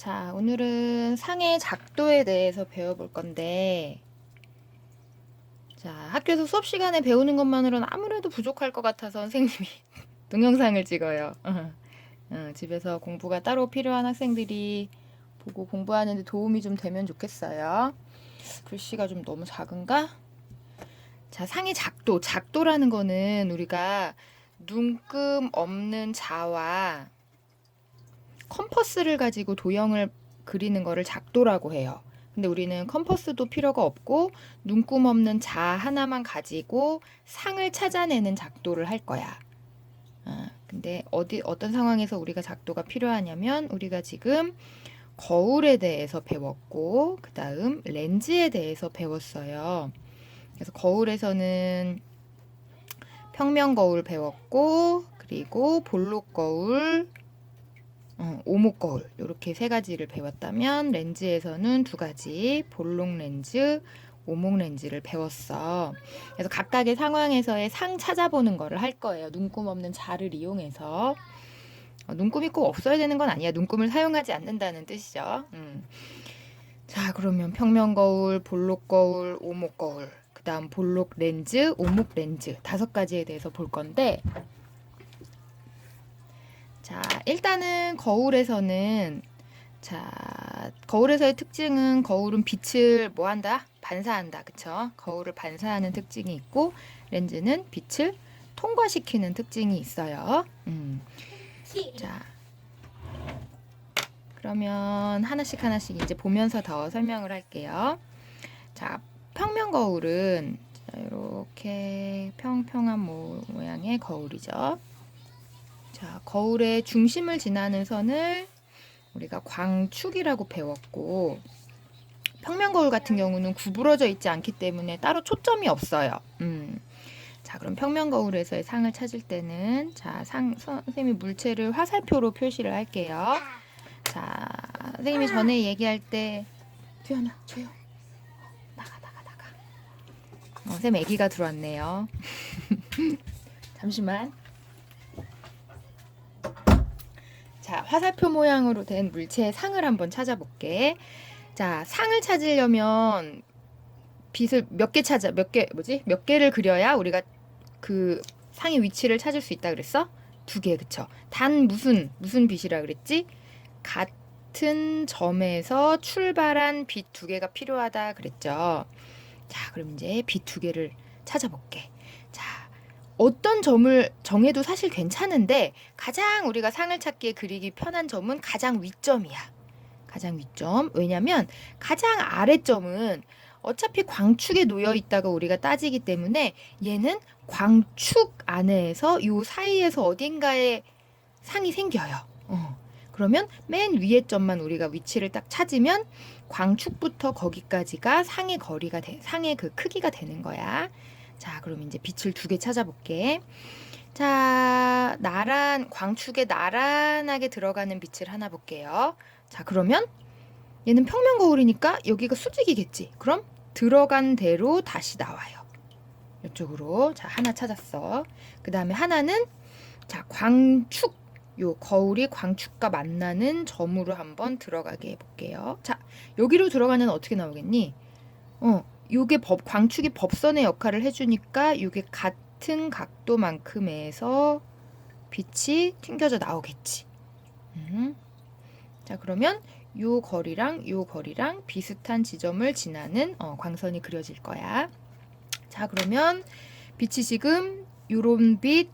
자, 오늘은 상의 작도에 대해서 배워볼 건데, 자, 학교에서 수업 시간에 배우는 것만으로는 아무래도 부족할 것 같아서 선생님이 동영상을 찍어요. 집에서 공부가 따로 필요한 학생들이 보고 공부하는데 도움이 좀 되면 좋겠어요. 글씨가 좀 너무 작은가? 자, 상의 작도. 작도라는 거는 우리가 눈금 없는 자와 컴퍼스를 가지고 도형을 그리는 거를 작도라고 해요. 근데 우리는 컴퍼스도 필요가 없고 눈금 없는 자 하나만 가지고 상을 찾아내는 작도를 할 거야. 근데 어떤 상황에서 우리가 작도가 필요하냐면 우리가 지금 거울에 대해서 배웠고 그 다음 렌즈에 대해서 배웠어요. 그래서 거울에서는 평면 거울 배웠고 그리고 볼록 거울, 오목 거울 이렇게 세 가지를 배웠다면 렌즈에서는 두 가지 볼록 렌즈, 오목 렌즈를 배웠어. 그래서 각각의 상황에서의 상 찾아보는 거를 할 거예요. 눈금 없는 자를 이용해서. 눈금이 꼭 없어야 되는 건 아니야. 눈금을 사용하지 않는다는 뜻이죠. 자, 그러면 평면 거울, 볼록 거울, 오목 거울, 그 다음 볼록 렌즈, 오목 렌즈 5가지에 대해서 볼 건데, 자, 일단은 거울에서는, 자, 거울에서의 특징은 거울은 빛을 뭐 한다? 반사한다. 그쵸? 거울을 반사하는 특징이 있고, 렌즈는 빛을 통과시키는 특징이 있어요. 자, 그러면 하나씩 이제 보면서 더 설명을 할게요. 자, 평면 거울은 이렇게 평평한 모양의 거울이죠. 자, 거울의 중심을 지나는 선을 우리가 광축이라고 배웠고, 평면 거울 같은 경우는 구부러져 있지 않기 때문에 따로 초점이 없어요. 자, 그럼 평면 거울에서의 상을 찾을 때는, 자, 선생님이 물체를 화살표로 표시를 할게요. 자, 선생님이 전에 얘기할 때, 듀아나, 조용. 나가. 선생님 애기가 들어왔네요. 잠시만. 자, 화살표 모양으로 된 물체의 상을 한번 찾아볼게. 자, 상을 찾으려면 빛을 몇 개를 그려야 우리가 그 상의 위치를 찾을 수 있다 그랬어? 2개, 그쵸? 단 무슨 빛이라 그랬지? 같은 점에서 출발한 빛 2개가 필요하다 그랬죠. 자, 그럼 이제 빛 2개를 찾아볼게. 자, 어떤 점을 정해도 사실 괜찮은데 가장 우리가 상을 찾기에 그리기 편한 점은 가장 위점이야. 가장 위점. 왜냐면 가장 아래점은 어차피 광축에 놓여 있다가 우리가 따지기 때문에 얘는 광축 안에서 요 사이에서 어딘가에 상이 생겨요. 그러면 맨 위에 점만 우리가 위치를 딱 찾으면 광축부터 거기까지가 상의 상의 그 크기가 되는 거야. 자, 그럼 이제 빛을 2개 찾아볼게. 자, 광축에 나란하게 들어가는 빛을 하나 볼게요. 자, 그러면 얘는 평면 거울이니까 여기가 수직이겠지. 그럼 들어간 대로 다시 나와요. 이쪽으로. 자, 하나 찾았어. 그 다음에 하나는, 자, 요 거울이 광축과 만나는 점으로 한번 들어가게 해볼게요. 자, 여기로 들어가는 어떻게 나오겠니? 요게 광축이 법선의 역할을 해주니까 요게 같은 각도만큼에서 빛이 튕겨져 나오겠지. 자, 그러면 요 거리랑 비슷한 지점을 지나는 광선이 그려질 거야. 자, 그러면 빛이 지금 요런 빛,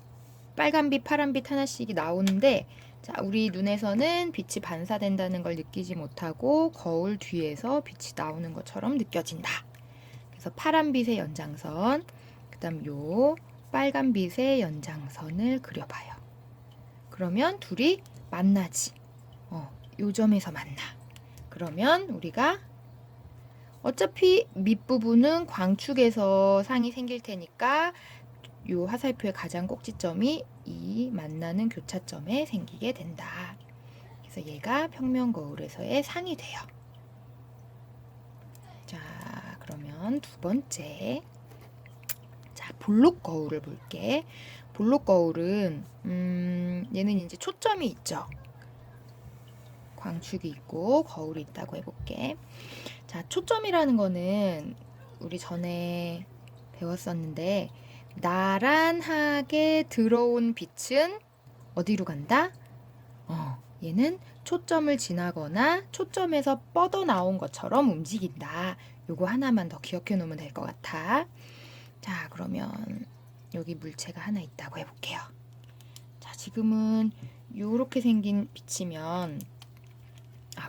빨간 빛, 파란 빛 하나씩이 나오는데, 자, 우리 눈에서는 빛이 반사된다는 걸 느끼지 못하고 거울 뒤에서 빛이 나오는 것처럼 느껴진다. 그래서 파란 빛의 연장선, 그 다음 요 빨간 빛의 연장선을 그려봐요. 그러면 둘이 만나지. 요 점에서 만나. 그러면 우리가 어차피 밑부분은 광축에서 상이 생길 테니까 요 화살표의 가장 꼭지점이 이 만나는 교차점에 생기게 된다. 그래서 얘가 평면 거울에서의 상이 돼요. 자, 그러면 2번째. 자, 볼록 거울을 볼게. 볼록 거울은 얘는 이제 초점이 있죠. 광축이 있고 거울이 있다고 해볼게. 자, 초점이라는 거는 우리 전에 배웠었는데 나란하게 들어온 빛은 어디로 간다? 얘는 초점을 지나거나 초점에서 뻗어나온 것처럼 움직인다. 요거 하나만 더 기억해 놓으면 될 것 같아. 자, 그러면 여기 물체가 하나 있다고 해볼게요. 자, 지금은 요렇게 생긴 빛이면,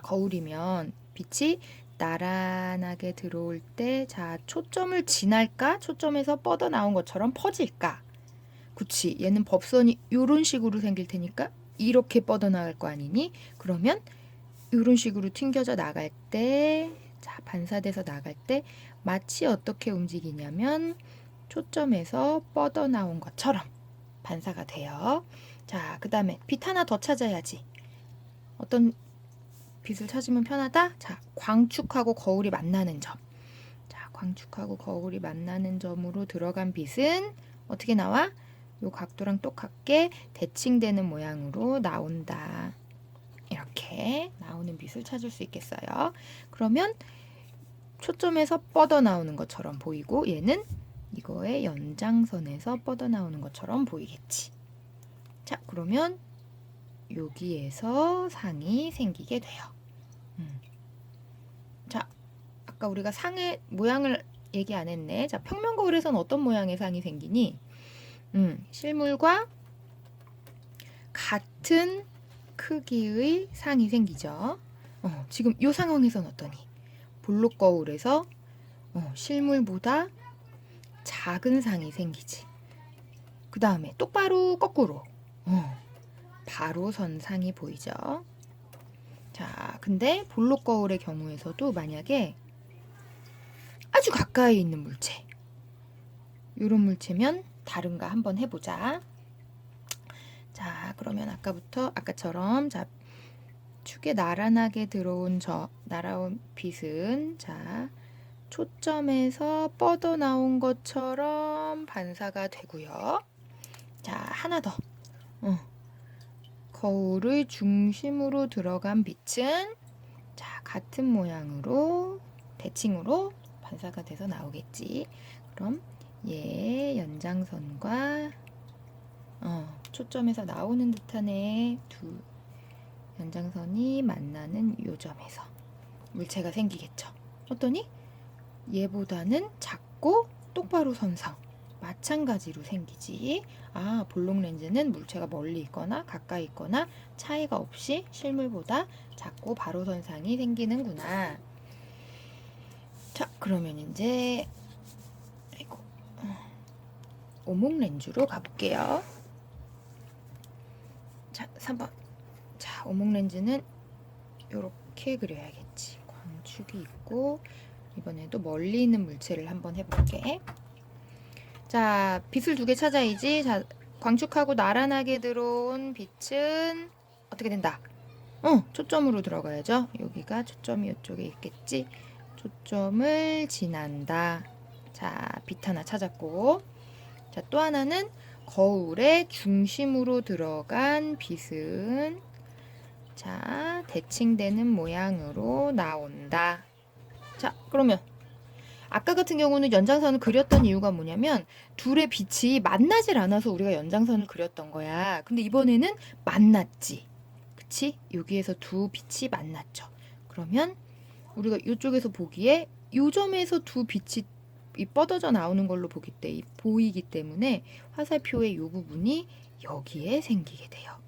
거울이면 빛이 나란하게 들어올 때, 자, 초점을 지날까? 초점에서 뻗어나온 것처럼 퍼질까? 그치, 얘는 법선이 요런 식으로 생길 테니까 이렇게 뻗어나갈 거 아니니? 그러면 이런 식으로 튕겨져 나갈 때, 자, 반사돼서 나갈 때 마치 어떻게 움직이냐면 초점에서 뻗어나온 것처럼 반사가 돼요. 자, 그 다음에 빛 하나 더 찾아야지. 어떤 빛을 찾으면 편하다? 자, 광축하고 거울이 만나는 점. 자, 광축하고 거울이 만나는 점으로 들어간 빛은 어떻게 나와? 요 각도랑 똑같게 대칭되는 모양으로 나온다. 이렇게 나오는 빛을 찾을 수 있겠어요. 그러면 초점에서 뻗어나오는 것처럼 보이고 얘는 이거의 연장선에서 뻗어나오는 것처럼 보이겠지. 자, 그러면 여기에서 상이 생기게 돼요. 자, 아까 우리가 상의 모양을 얘기 안 했네. 자, 평면 거울에서는 어떤 모양의 상이 생기니? 실물과 같은 크기의 상이 생기죠. 지금 이 상황에서는 어떠니? 볼록 거울에서 실물보다 작은 상이 생기지. 그 다음에 똑바로 거꾸로 바로 선 상이 보이죠. 자, 근데 볼록 거울의 경우에서도 만약에 아주 가까이 있는 물체, 이런 물체면 다른가 한번 해보자. 자, 그러면 아까처럼 자, 축에 나란하게 들어온 날아온 빛은 자, 초점에서 뻗어나온 것처럼 반사가 되고요. 자, 하나 더. 거울의 중심으로 들어간 빛은 자, 같은 모양으로 대칭으로 반사가 돼서 나오겠지. 그럼 얘 연장선과 초점에서 나오는 듯한 두 연장선이 만나는 요 점에서 물체가 생기겠죠. 어떠니? 얘보다는 작고 똑바로 선상 마찬가지로 생기지. 볼록 렌즈는 물체가 멀리 있거나 가까이 있거나 차이가 없이 실물보다 작고 바로 선상이 생기는구나. 자, 그러면 이제 오목 렌즈로 가볼게요. 자, 3번. 자, 오목 렌즈는 이렇게 그려야겠지. 광축이 있고 이번에도 멀리 있는 물체를 한번 해볼게. 자, 빛을 두 개 찾아야지. 자, 광축하고 나란하게 들어온 빛은 어떻게 된다? 초점으로 들어가야죠. 여기가 초점이 이쪽에 있겠지. 초점을 지난다. 자, 빛 하나 찾았고. 자, 또 하나는 거울의 중심으로 들어간 빛은 자, 대칭되는 모양으로 나온다. 자, 그러면 아까 같은 경우는 연장선을 그렸던 이유가 뭐냐면 둘의 빛이 만나질 않아서 우리가 연장선을 그렸던 거야. 근데 이번에는 만났지. 그치? 여기에서 두 빛이 만났죠. 그러면 우리가 이쪽에서 보기에 이 점에서 두 빛이 뻗어져 나오는 걸로 보이기 때문에 화살표의 이 부분이 여기에 생기게 돼요.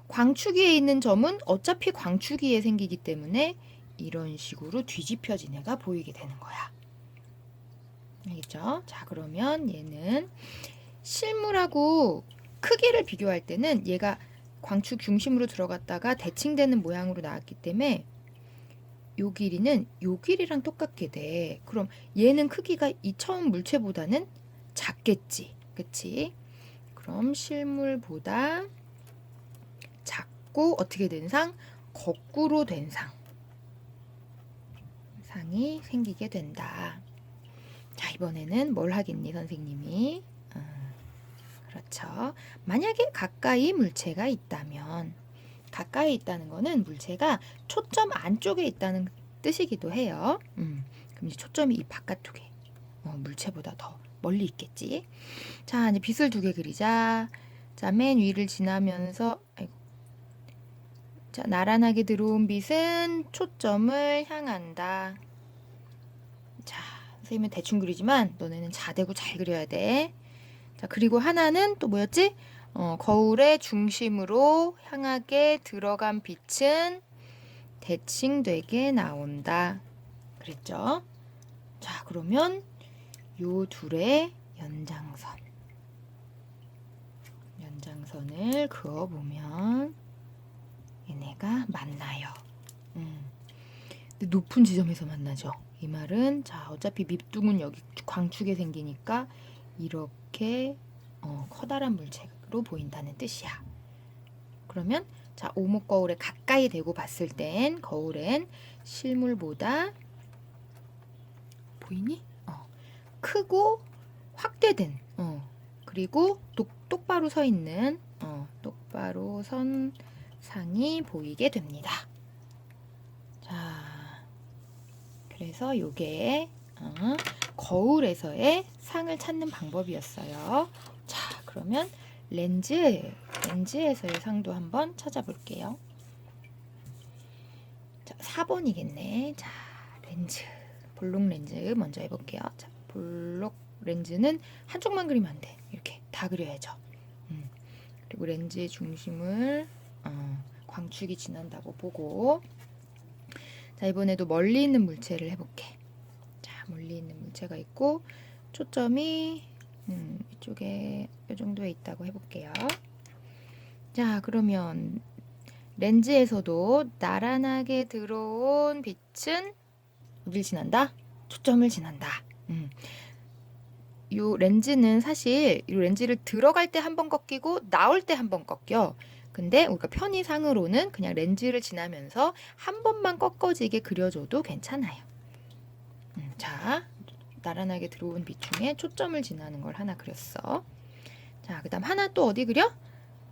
광축위에 있는 점은 어차피 광축위에 생기기 때문에 이런 식으로 뒤집혀진 애가 보이게 되는 거야. 알겠죠? 자, 그러면 얘는 실물하고 크기를 비교할 때는 얘가 광축 중심으로 들어갔다가 대칭되는 모양으로 나왔기 때문에 요 길이는 요 길이랑 똑같게 돼. 그럼 얘는 크기가 이 처음 물체보다는 작겠지. 그치? 그럼 실물보다 작고 어떻게 된 상? 거꾸로 된 상이 생기게 된다. 자, 이번에는 뭘 하겠니, 선생님이? 그렇죠. 만약에 가까이 물체가 있다면, 가까이 있다는 거는 물체가 초점 안쪽에 있다는 뜻이기도 해요. 그럼 이제 초점이 이 바깥쪽에 물체보다 더 멀리 있겠지. 자, 이제 빛을 두 개 그리자. 자, 맨 위를 지나면서 자, 나란하게 들어온 빛은 초점을 향한다. 자, 선생님은 대충 그리지만 너네는 자대고 잘 그려야 돼. 자, 그리고 하나는 또 뭐였지? 거울의 중심으로 향하게 들어간 빛은 대칭되게 나온다. 그랬죠? 자, 그러면 요 둘의 연장선을 그어보면 얘네가 만나요. 근데 높은 지점에서 만나죠. 이 말은 자, 어차피 밑둥은 여기 광축에 생기니까 이렇게 커다란 물체로 보인다는 뜻이야. 그러면 자, 오목 거울에 가까이 대고 봤을 땐 거울엔 실물보다 보이니? 크고 확대된 그리고 똑바로 서 있는 똑바로 선 상이 보이게 됩니다. 자, 그래서 요게 거울에서의 상을 찾는 방법이었어요. 자, 그러면 렌즈에서의 상도 한번 찾아볼게요. 자, 4번이겠네. 자, 볼록 렌즈 먼저 해볼게요. 자, 볼록 렌즈는 한쪽만 그리면 안 돼. 이렇게 다 그려야죠. 그리고 렌즈의 중심을 광축이 지난다고 보고, 자, 이번에도 멀리 있는 물체를 해볼게. 자, 멀리 있는 물체가 있고 초점이 이쪽에 이 정도에 있다고 해볼게요. 자, 그러면 렌즈에서도 나란하게 들어온 빛은 어딜 지난다? 초점을 지난다. 요 렌즈는 사실 이 렌즈를 들어갈 때 한 번 꺾이고 나올 때 한 번 꺾여. 근데 우리가 편의상으로는 그냥 렌즈를 지나면서 한 번만 꺾어지게 그려줘도 괜찮아요. 자, 나란하게 들어온 빛 중에 초점을 지나는 걸 하나 그렸어. 자, 그 다음 하나 또 어디 그려?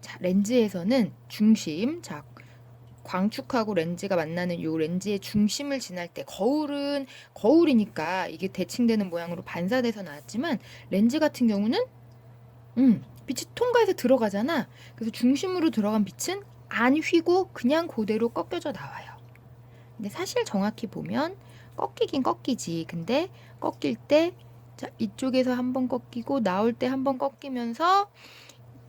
자, 렌즈에서는 중심, 자, 광축하고 렌즈가 만나는 요 렌즈의 중심을 지날 때 거울은 거울이니까 이게 대칭되는 모양으로 반사돼서 나왔지만 렌즈 같은 경우는 빛이 통과해서 들어가잖아. 그래서 중심으로 들어간 빛은 안 휘고 그냥 그대로 꺾여져 나와요. 근데 사실 정확히 보면 꺾이긴 꺾이지. 근데 꺾일 때 자, 이쪽에서 한번 꺾이고 나올 때 한번 꺾이면서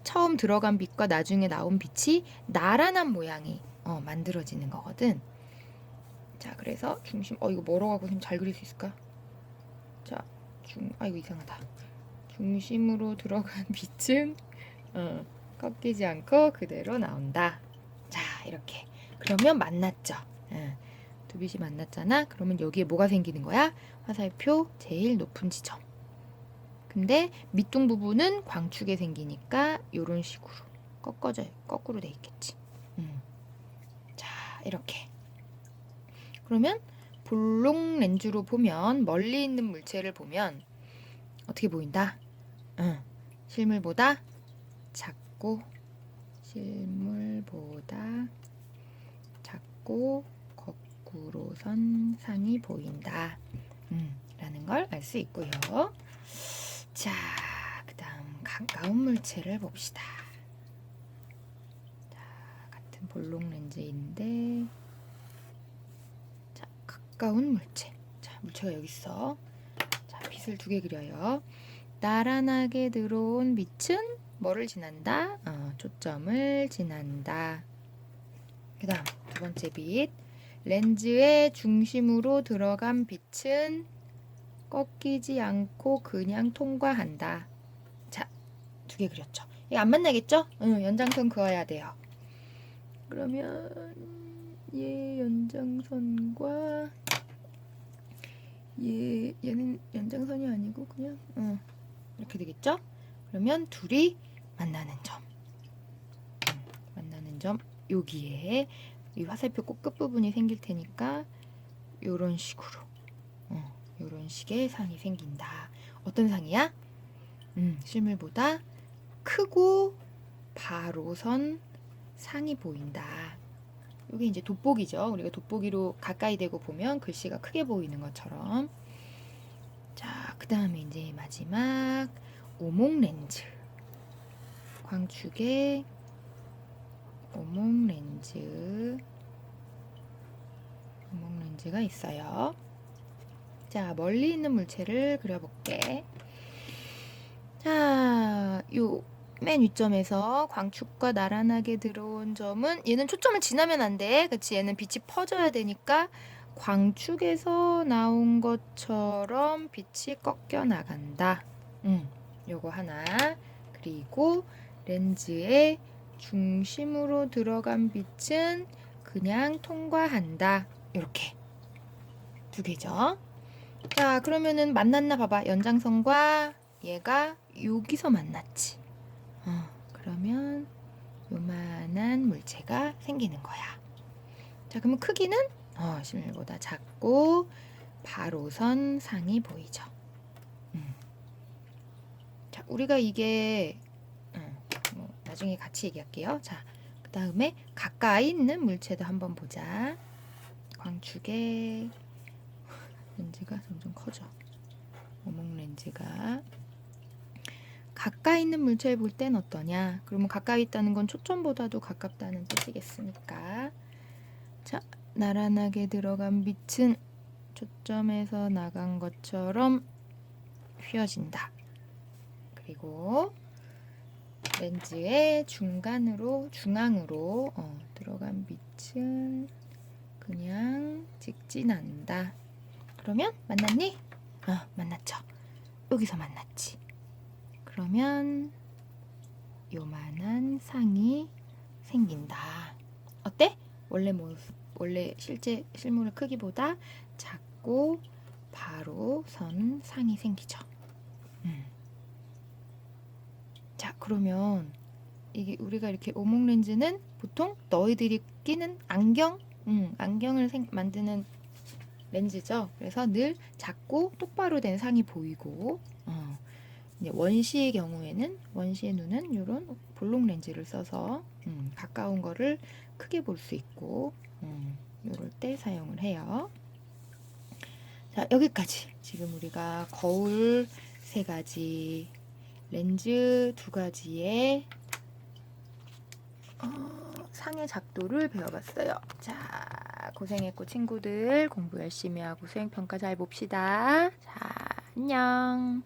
처음 들어간 빛과 나중에 나온 빛이 나란한 모양이 만들어지는 거거든. 자, 그래서 중심 이거 뭐라고 하고 선생님 잘 그릴 수 있을까? 자, 이거 이상하다. 중심으로 들어간 빛은 꺾이지 않고 그대로 나온다. 자, 이렇게. 그러면 만났죠. 두 빛이 만났잖아. 그러면 여기에 뭐가 생기는 거야? 화살표 제일 높은 지점. 근데 밑둥 부분은 광축에 생기니까 이런 식으로 꺾어져요. 거꾸로 돼 있겠지. 자, 이렇게. 그러면 볼록 렌즈로 보면 멀리 있는 물체를 보면 어떻게 보인다? 실물보다 작고 거꾸로 선 상이 보인다. 라는 걸 알 수 있고요. 자, 그 다음 가까운 물체를 봅시다. 자, 같은 볼록 렌즈인데 자, 가까운 물체. 자, 물체가 여기 있어. 자, 빛을 두 개 그려요. 나란하게 들어온 빛은 뭐를 지난다? 초점을 지난다. 그 다음 두 번째 빛. 렌즈의 중심으로 들어간 빛은 꺾이지 않고 그냥 통과한다. 자, 두 개 그렸죠. 이거 안 만나겠죠? 연장선 그어야 돼요. 그러면 얘 연장선과 얘는 연장선이 아니고 그냥 이렇게 되겠죠? 그러면 둘이 만나는 점 여기에 이 화살표 꼭 끝부분이 생길 테니까 요런 식으로 요런 식의 상이 생긴다. 어떤 상이야? 실물보다 크고 바로 선 상이 보인다. 이게 이제 돋보기죠. 우리가 돋보기로 가까이 대고 보면 글씨가 크게 보이는 것처럼. 자, 그 다음에 이제 마지막 오목 렌즈. 광축에 오목 렌즈가 있어요. 자, 멀리 있는 물체를 그려볼게. 자, 요 맨 위점에서 광축과 나란하게 들어온 점은 얘는 초점을 지나면 안 돼. 그치? 얘는 빛이 퍼져야 되니까 광축에서 나온 것처럼 빛이 꺾여 나간다. 요거 하나. 그리고 렌즈의 중심으로 들어간 빛은 그냥 통과한다. 이렇게 두 개죠. 자, 그러면은 만났나 봐봐. 연장선과 얘가 여기서 만났지. 그러면 요만한 물체가 생기는 거야. 자, 그러면 크기는 실물보다 작고 바로선 상이 보이죠. 자, 우리가 이게 뭐 나중에 같이 얘기할게요. 자, 그 다음에 가까이 있는 물체도 한번 보자. 광축의 렌즈가 점점 커져. 오목 렌즈가 가까이 있는 물체를 볼 땐 어떠냐? 그러면 가까이 있다는 건 초점보다도 가깝다는 뜻이겠으니까. 자, 나란하게 들어간 빛은 초점에서 나간 것처럼 휘어진다. 그리고 렌즈의 중앙으로 들어간 빛은 그냥 직진한다. 그러면 만났니? 만났죠. 여기서 만났지. 그러면 요만한 상이 생긴다. 어때? 원래 실제 실물 크기보다 작고 바로 선 상이 생기죠. 자, 그러면 이게 우리가 이렇게 오목 렌즈는 보통 너희들이 끼는 안경을 만드는 렌즈죠. 그래서 늘 작고 똑바로 된 상이 보이고, 이제 원시의 경우에는 원시의 눈은 이런 볼록 렌즈를 써서 가까운 거를 크게 볼 수 있고, 이럴 때 사용을 해요. 자, 여기까지 지금 우리가 거울 3가지, 렌즈 2가지의 상의 작도를 배워봤어요. 자, 고생했고 친구들 공부 열심히 하고 수행평가 잘 봅시다. 자, 안녕.